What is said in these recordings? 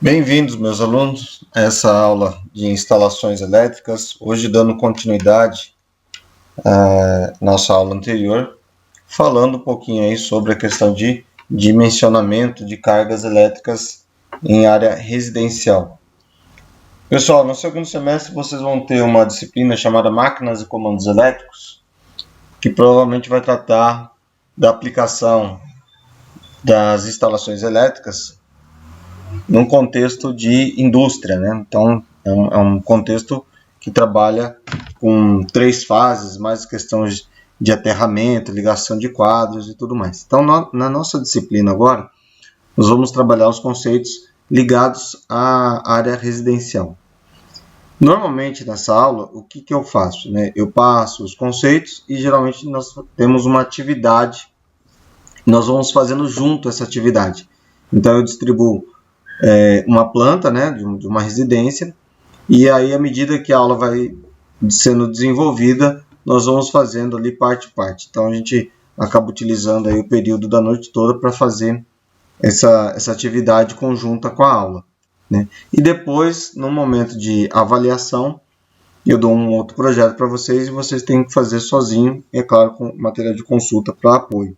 Bem-vindos, meus alunos, a essa aula de instalações elétricas. Hoje, dando continuidade à nossa aula anterior, falando um pouquinho aí sobre a questão de dimensionamento de cargas elétricas em área residencial. Pessoal, no segundo semestre vocês vão ter uma disciplina chamada Máquinas e Comandos Elétricos, que provavelmente vai tratar da aplicação das instalações elétricas num contexto de indústria, né? Então, é um contexto que trabalha com 3 fases, mais questões de aterramento, ligação de quadros e tudo mais. Então, na nossa disciplina agora, nós vamos trabalhar os conceitos ligados à área residencial. Normalmente, nessa aula, o que eu faço? Né? Eu passo os conceitos e, geralmente, nós temos uma atividade. Nós vamos fazendo junto essa atividade. Então, eu distribuo uma planta, né, de uma residência, e aí, à medida que a aula vai sendo desenvolvida, nós vamos fazendo ali parte a parte. Então, a gente acaba utilizando aí o período da noite toda para fazer essa atividade conjunta com a aula, né? E depois, no momento de avaliação, eu dou um outro projeto para vocês e vocês têm que fazer sozinho, e é claro, com material de consulta para apoio.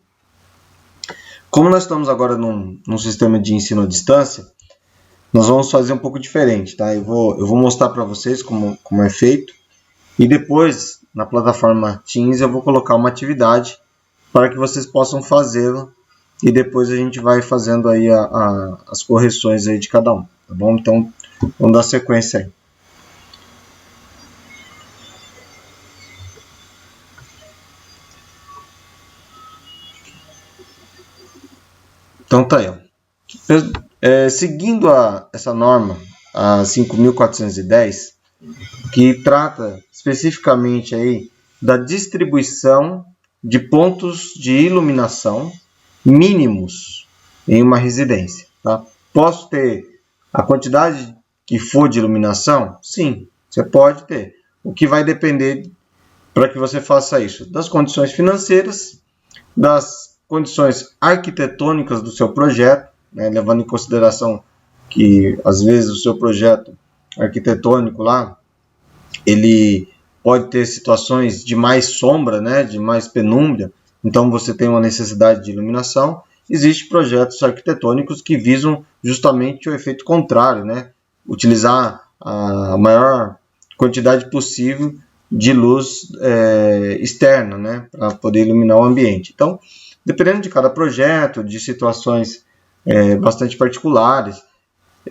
Como nós estamos agora num sistema de ensino à distância, nós vamos fazer um pouco diferente, tá? Eu vou mostrar para vocês como é feito e depois, na plataforma Teams, eu vou colocar uma atividade para que vocês possam fazê-la e depois a gente vai fazendo aí as correções aí de cada um, tá bom? Então, vamos dar sequência aí. Então, tá aí, ó. Seguindo essa norma, a 5.410, que trata especificamente aí da distribuição de pontos de iluminação mínimos em uma residência. Tá? Posso ter a quantidade que for de iluminação? Sim, você pode ter. O que vai depender para que você faça isso? Das condições financeiras, das condições arquitetônicas do seu projeto, né, levando em consideração que, às vezes, o seu projeto arquitetônico lá, ele pode ter situações de mais sombra, né, de mais penumbra, então você tem uma necessidade de iluminação. Existem projetos arquitetônicos que visam justamente o efeito contrário, né, utilizar a maior quantidade possível de luz externa, né, para poder iluminar o ambiente. Então, dependendo de cada projeto, de situações bastante particulares,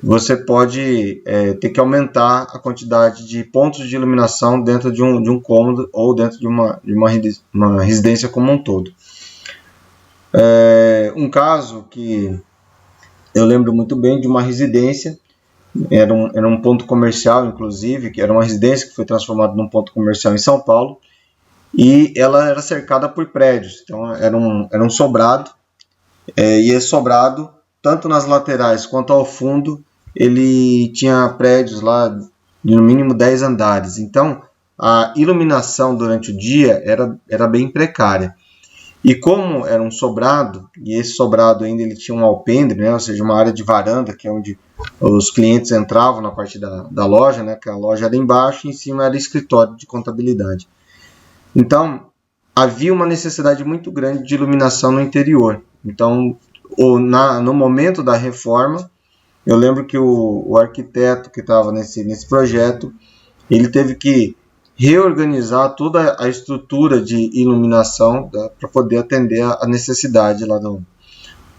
você pode ter que aumentar a quantidade de pontos de iluminação dentro de um cômodo ou dentro de uma residência como um todo. Um caso que eu lembro muito bem de uma residência, era um ponto comercial, inclusive, que era uma residência que foi transformada num ponto comercial em São Paulo, e ela era cercada por prédios, então era um sobrado, e esse sobrado, tanto nas laterais quanto ao fundo, ele tinha prédios lá de no mínimo 10 andares. Então, a iluminação durante o dia era bem precária. E como era um sobrado, e esse sobrado ainda ele tinha um alpendre, né, ou seja, uma área de varanda, que é onde os clientes entravam na parte da loja, né, que a loja era embaixo e em cima era escritório de contabilidade. Então, havia uma necessidade muito grande de iluminação no interior. Então, no momento da reforma, eu lembro que o arquiteto que estava nesse projeto, ele teve que reorganizar toda a estrutura de iluminação para poder atender a necessidade lá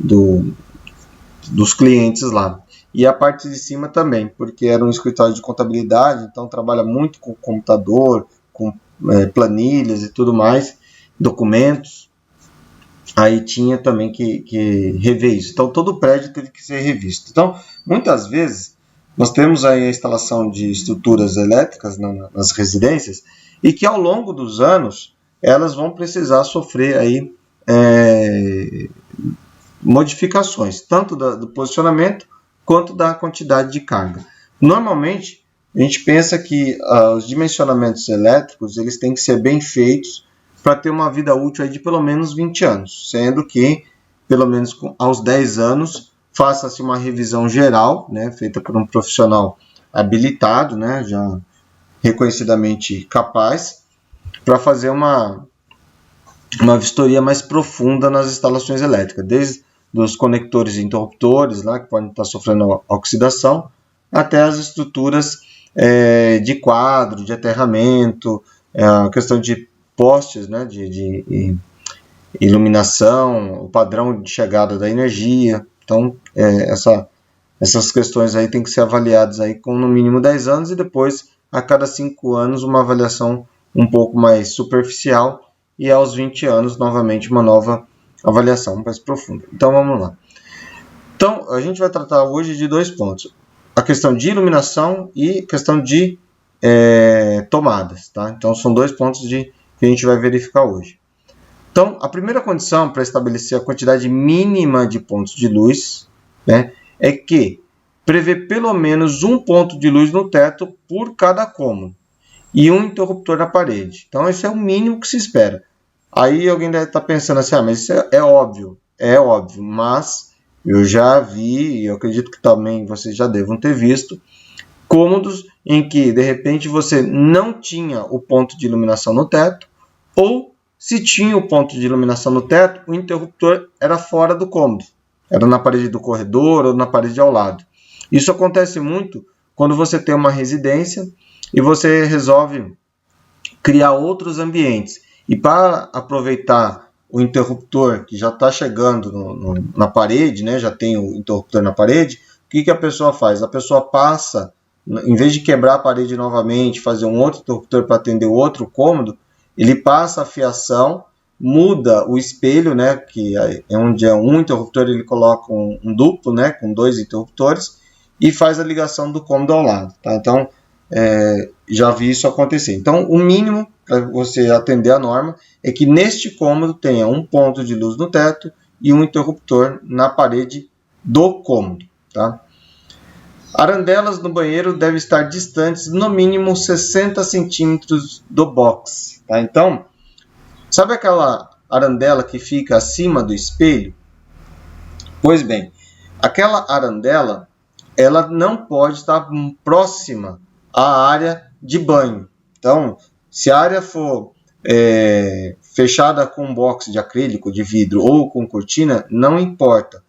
dos clientes lá. E a parte de cima também, porque era um escritório de contabilidade, então trabalha muito com computador, com planilhas e tudo mais, documentos. Aí tinha também que rever isso. Então, todo o prédio teve que ser revisto. Então, muitas vezes, nós temos aí a instalação de estruturas elétricas nas residências e que, ao longo dos anos, elas vão precisar sofrer aí, modificações, tanto do posicionamento quanto da quantidade de carga. Normalmente, a gente pensa que os dimensionamentos elétricos eles têm que ser bem feitos para ter uma vida útil aí de pelo menos 20 anos, sendo que, pelo menos aos 10 anos, faça-se uma revisão geral, né, feita por um profissional habilitado, né, já reconhecidamente capaz, para fazer uma vistoria mais profunda nas instalações elétricas, desde os conectores e interruptores, lá, que podem estar sofrendo oxidação, até as estruturas de quadro, de aterramento, a questão de postes, né, de iluminação, o padrão de chegada da energia. Então, essas questões aí têm que ser avaliadas aí com no mínimo 10 anos e depois, a cada 5 anos, uma avaliação um pouco mais superficial e aos 20 anos, novamente, uma nova avaliação mais profunda. Então, vamos lá. Então, a gente vai tratar hoje de 2 pontos. A questão de iluminação e a questão de tomadas. Tá? Então, são 2 pontos que a gente vai verificar hoje. Então, a primeira condição para estabelecer a quantidade mínima de pontos de luz, né, é que prevê pelo menos um ponto de luz no teto por cada cômodo e um interruptor na parede. Então, esse é o mínimo que se espera. Aí alguém deve estar pensando assim, mas isso é óbvio, mas eu já vi, e eu acredito que também vocês já devam ter visto, cômodos em que, de repente, você não tinha o ponto de iluminação no teto, ou se tinha o ponto de iluminação no teto, o interruptor era fora do cômodo, era na parede do corredor ou na parede ao lado. Isso acontece muito quando você tem uma residência e você resolve criar outros ambientes. E para aproveitar o interruptor que já está chegando na parede, né, já tem o interruptor na parede, o que a pessoa faz? A pessoa passa, em vez de quebrar a parede novamente, fazer um outro interruptor para atender o outro cômodo, ele passa a fiação, muda o espelho, né, que é onde é um interruptor, ele coloca um duplo, né, com 2 interruptores, e faz a ligação do cômodo ao lado. Tá? Então, já vi isso acontecer. Então, o mínimo para você atender a norma é que neste cômodo tenha um ponto de luz no teto e um interruptor na parede do cômodo. Tá? Arandelas no banheiro devem estar distantes no mínimo 60 centímetros do box. Tá? Então, sabe aquela arandela que fica acima do espelho? Pois bem, aquela arandela ela não pode estar próxima à área de banho. Então, se a área for fechada com um box de acrílico, de vidro ou com cortina, não importa.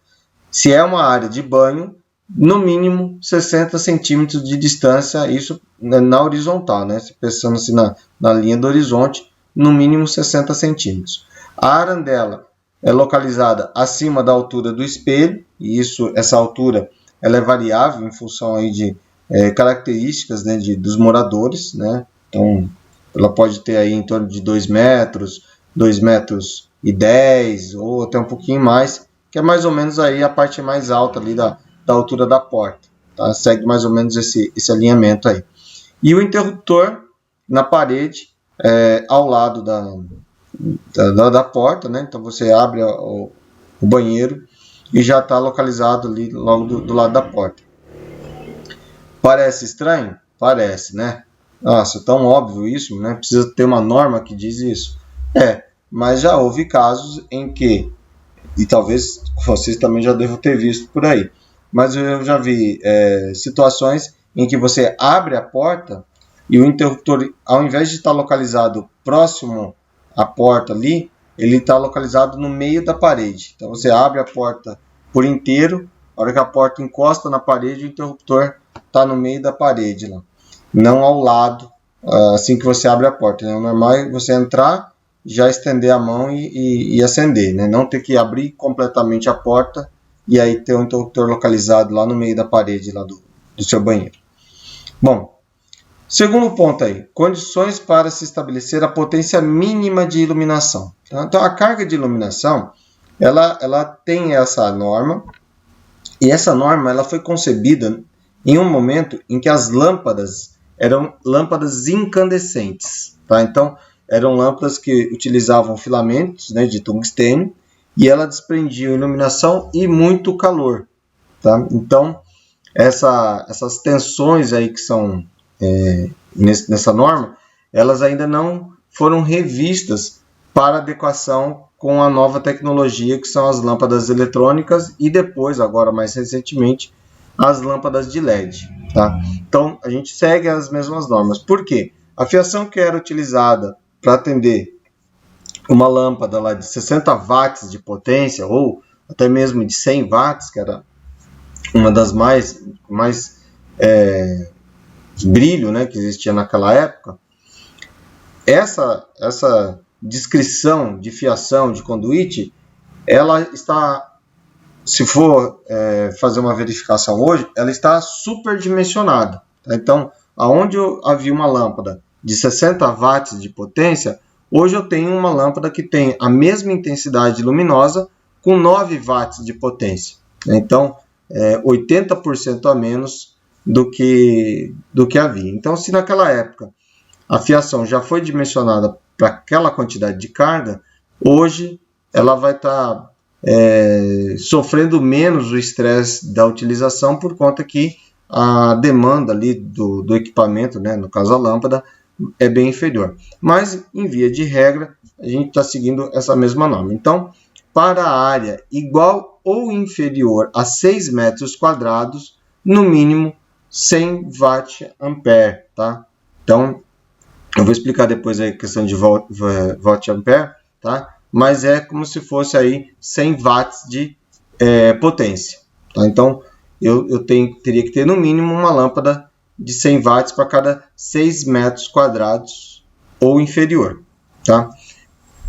Se é uma área de banho, no mínimo 60 centímetros de distância, isso na horizontal, né? Pensando assim na linha do horizonte, no mínimo 60 centímetros. A arandela é localizada acima da altura do espelho, e essa altura ela é variável em função aí de características, né, dos moradores, né? Então, ela pode ter aí em torno de 2 metros, 2 metros e 10, ou até um pouquinho mais, que é mais ou menos aí a parte mais alta ali da altura da porta. Tá? Segue mais ou menos esse alinhamento aí. E o interruptor na parede, ao lado da porta, né? Então você abre o banheiro e já está localizado ali logo do lado da porta. Parece estranho? Parece, né? Nossa, é tão óbvio isso, né? Precisa ter uma norma que diz isso. Mas já houve casos em que, e talvez vocês também já devam ter visto por aí, mas eu já vi situações em que você abre a porta e o interruptor, ao invés de estar localizado próximo à porta ali, ele está localizado no meio da parede. Então você abre a porta por inteiro, a hora que a porta encosta na parede, o interruptor está no meio da parede lá, não ao lado, assim que você abre a porta. Né? O normal é você entrar, já estender a mão e acender, né? Não ter que abrir completamente a porta e aí ter um interruptor localizado lá no meio da parede lá do seu banheiro. Bom, segundo ponto aí, condições para se estabelecer a potência mínima de iluminação. Tá? Então, a carga de iluminação, ela tem essa norma, e essa norma ela foi concebida em um momento em que as lâmpadas eram lâmpadas incandescentes. Tá? Então, eram lâmpadas que utilizavam filamentos, né, de tungstênio, e ela desprendia iluminação e muito calor. Tá? Então, essas tensões aí que são nessa norma, elas ainda não foram revistas para adequação com a nova tecnologia que são as lâmpadas eletrônicas e depois, agora mais recentemente, as lâmpadas de LED. Tá? Então, a gente segue as mesmas normas. Por quê? A fiação que era utilizada para atender uma lâmpada lá de 60 watts de potência ou até mesmo de 100 watts, que era uma das mais brilho, né, que existia naquela época, essa descrição de fiação de conduíte, ela está, se for fazer uma verificação hoje, ela está superdimensionada. Tá? Então, aonde havia uma lâmpada de 60 watts de potência, hoje eu tenho uma lâmpada que tem a mesma intensidade luminosa com 9 watts de potência. Então, 80% a menos do que havia. Então, se naquela época a fiação já foi dimensionada para aquela quantidade de carga, hoje ela vai estar sofrendo menos o estresse da utilização por conta que a demanda ali do equipamento, né, no caso a lâmpada, é bem inferior. Mas, em via de regra, a gente está seguindo essa mesma norma. Então, para a área igual ou inferior a 6 metros quadrados, no mínimo 100 watt-ampere, tá? Então, eu vou explicar depois a questão de watt-ampere, tá? Mas é como se fosse aí 100 watts de potência. Tá? Então, eu teria que ter no mínimo uma lâmpada de 100 watts para cada 6 metros quadrados ou inferior. Tá?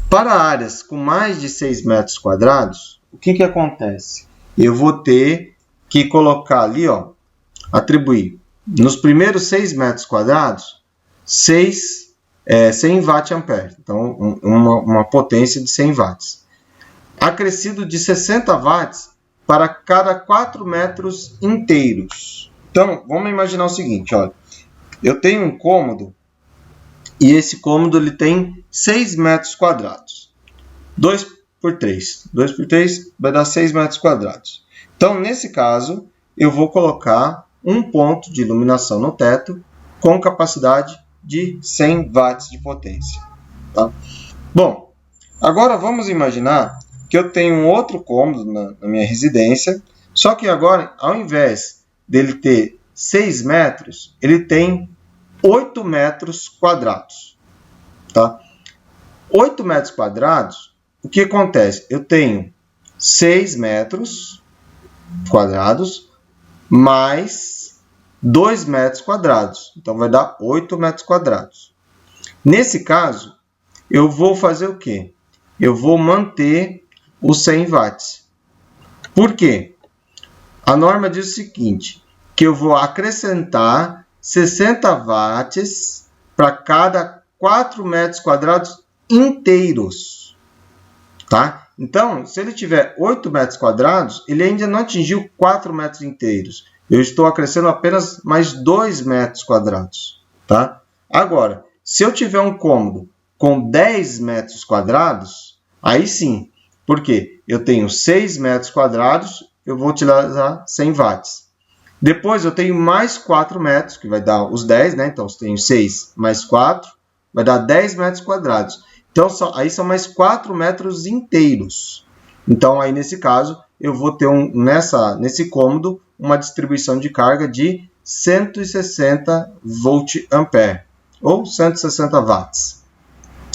Para áreas com mais de 6 metros quadrados, o que acontece? Eu vou ter que colocar ali, atribuir nos primeiros 6 metros quadrados 100 watt-ampere, então uma potência de 100 watts. Acrescido de 60 watts para cada 4 metros inteiros. Então, vamos imaginar o seguinte, olha, eu tenho um cômodo e esse cômodo ele tem 6 metros quadrados. 2 por 3. 2 por 3 vai dar 6 metros quadrados. Então, nesse caso, eu vou colocar um ponto de iluminação no teto com capacidade de 100 watts de potência. Tá? Bom, agora vamos imaginar que eu tenho um outro cômodo na minha residência, só que agora, ao invés dele ter 6 metros, ele tem 8 metros quadrados. Tá? 8 metros quadrados, o que acontece? Eu tenho 6 metros quadrados mais 2 metros quadrados. Então, vai dar 8 metros quadrados. Nesse caso, eu vou fazer o quê? Eu vou manter os 100 watts. Por quê? A norma diz o seguinte, que eu vou acrescentar 60 watts para cada 4 metros quadrados inteiros. Tá? Então, se ele tiver 8 metros quadrados, ele ainda não atingiu 4 metros inteiros. Eu estou acrescentando apenas mais 2 metros quadrados. Tá? Agora, se eu tiver um cômodo com 10 metros quadrados, aí sim. Por quê? Eu tenho 6 metros quadrados, eu vou utilizar 100 watts. Depois eu tenho mais 4 metros, que vai dar os 10, né? Então, eu tenho 6 mais 4, vai dar 10 metros quadrados. Então, aí são mais 4 metros inteiros. Então, aí nesse caso, eu vou ter nesse cômodo uma distribuição de carga de 160 volt-ampere, ou 160 watts,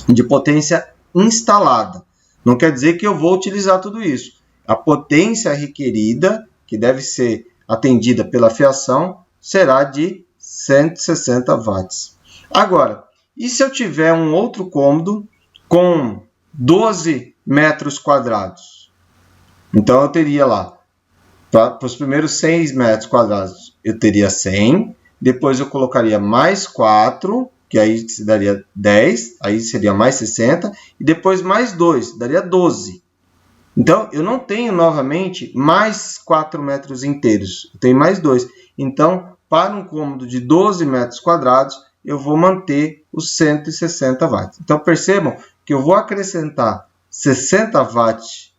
de potência instalada. Não quer dizer que eu vou utilizar tudo isso. A potência requerida, que deve ser atendida pela fiação, será de 160 watts. Agora, e se eu tiver um outro cômodo com 12 metros quadrados? Então, eu teria lá, para os primeiros 6 metros quadrados, eu teria 100. Depois, eu colocaria mais 4, que aí se daria 10, aí seria mais 60. E depois, mais 2, daria 12. Então, eu não tenho, novamente, mais 4 metros inteiros. Eu tenho mais 2. Então, para um cômodo de 12 metros quadrados, eu vou manter os 160 watts. Então, percebam que eu vou acrescentar 60 watts,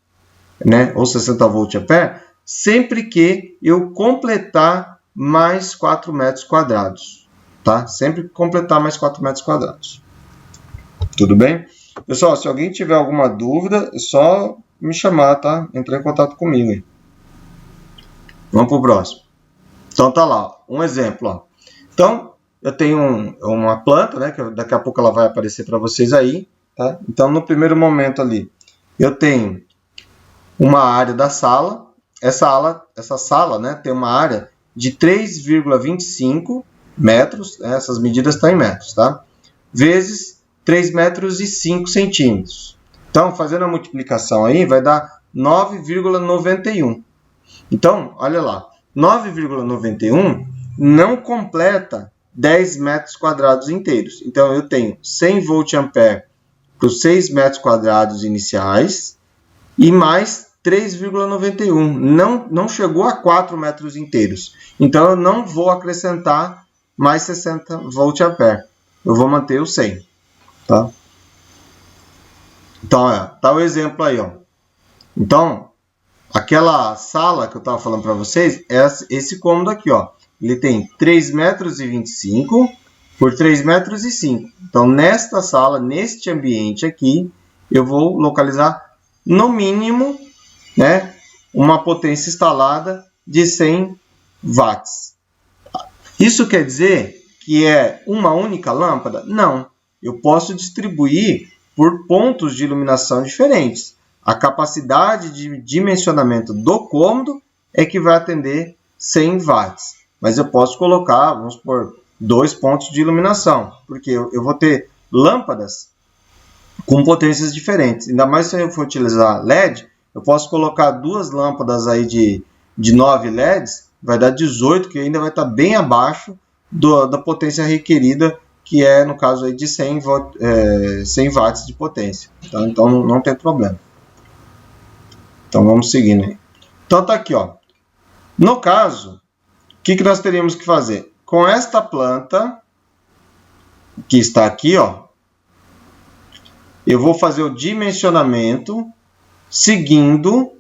né, ou 60 volt-ampere, sempre que eu completar mais 4 metros quadrados. Tá? Sempre que completar mais 4 metros quadrados. Tudo bem? Pessoal, se alguém tiver alguma dúvida, é só me chamar, tá? Entrar em contato comigo aí. Vamos pro próximo. Então tá lá, um exemplo, ó. Então, eu tenho uma planta, né? Que daqui a pouco ela vai aparecer para vocês aí, tá? Então, no primeiro momento ali, eu tenho uma área da sala. Essa sala, né, tem uma área de 3,25 metros, né, essas medidas estão em metros, tá? Vezes 3 metros e 5 centímetros. Então, fazendo a multiplicação aí, vai dar 9,91. Então, olha lá, 9,91 não completa 10 metros quadrados inteiros. Então, eu tenho 100 volt-ampere para os 6 metros quadrados iniciais e mais 3,91. Não chegou a 4 metros inteiros. Então, eu não vou acrescentar mais 60 volt-ampere. Eu vou manter o 100. Tá? Então, tá o exemplo aí. Ó. Então, aquela sala que eu estava falando para vocês, é esse cômodo aqui. Ó. Ele tem 3,25 m por 3,05 m. Então, nesta sala, neste ambiente aqui, eu vou localizar, no mínimo, né, uma potência instalada de 100 watts. Isso quer dizer que é uma única lâmpada? Não. Eu posso distribuir por pontos de iluminação diferentes. A capacidade de dimensionamento do cômodo é que vai atender 100 watts. Mas eu posso colocar, vamos supor, 2 pontos de iluminação, porque eu vou ter lâmpadas com potências diferentes. Ainda mais se eu for utilizar LED, eu posso colocar 2 lâmpadas aí de 9 LEDs, vai dar 18, que ainda vai estar bem abaixo da potência requerida, que é, no caso, aí de 100 watts de potência. Tá? Então, não tem problema. Então, vamos seguindo aí. Então, tá aqui, ó. No caso, o que nós teríamos que fazer? Com esta planta, que está aqui, ó, eu vou fazer o dimensionamento seguindo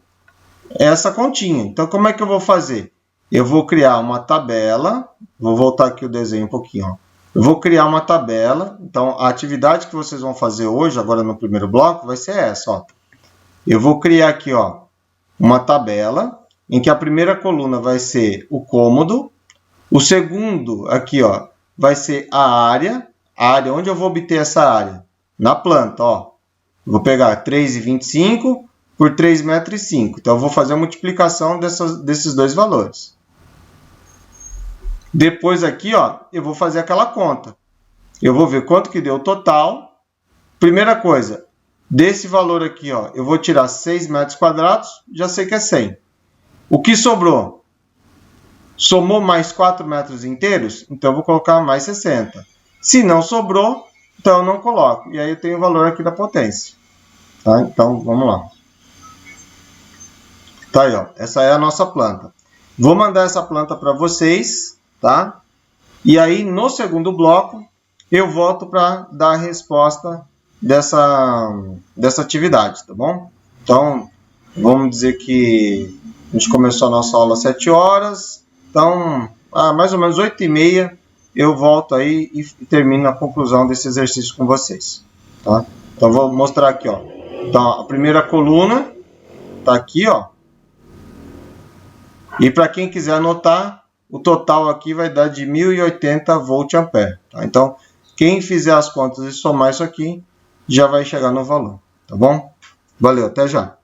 essa continha. Então, como é que eu vou fazer? Eu vou criar uma tabela. Vou voltar aqui o desenho um pouquinho, ó. Eu vou criar uma tabela. Então, a atividade que vocês vão fazer hoje, agora no primeiro bloco, vai ser essa, ó. Eu vou criar aqui, ó, uma tabela em que a primeira coluna vai ser o cômodo. O segundo aqui, ó, vai ser a área. A área, onde eu vou obter essa área? Na planta, ó. Vou pegar 3,25 por 3,05 metros. Então, eu vou fazer a multiplicação desses dois valores. Depois aqui, ó, eu vou fazer aquela conta. Eu vou ver quanto que deu o total. Primeira coisa, desse valor aqui, ó, eu vou tirar 6 metros quadrados, já sei que é 100. O que sobrou? Somou mais 4 metros inteiros? Então, eu vou colocar mais 60. Se não sobrou, então eu não coloco. E aí eu tenho o valor aqui da potência. Tá? Então, vamos lá. Tá aí, ó. Essa é a nossa planta. Vou mandar essa planta para vocês, tá? E aí, no segundo bloco, eu volto para dar a resposta dessa atividade, tá bom? Então, vamos dizer que a gente começou a nossa aula às 7 horas. Então, mais ou menos 8h30, eu volto aí e termino a conclusão desse exercício com vocês, tá? Então, vou mostrar aqui, ó. Então, a primeira coluna tá aqui, ó. E para quem quiser anotar, o total aqui vai dar de 1080 volt-ampere. Tá? Então, quem fizer as contas e somar isso aqui, já vai chegar no valor. Tá bom? Valeu, até já.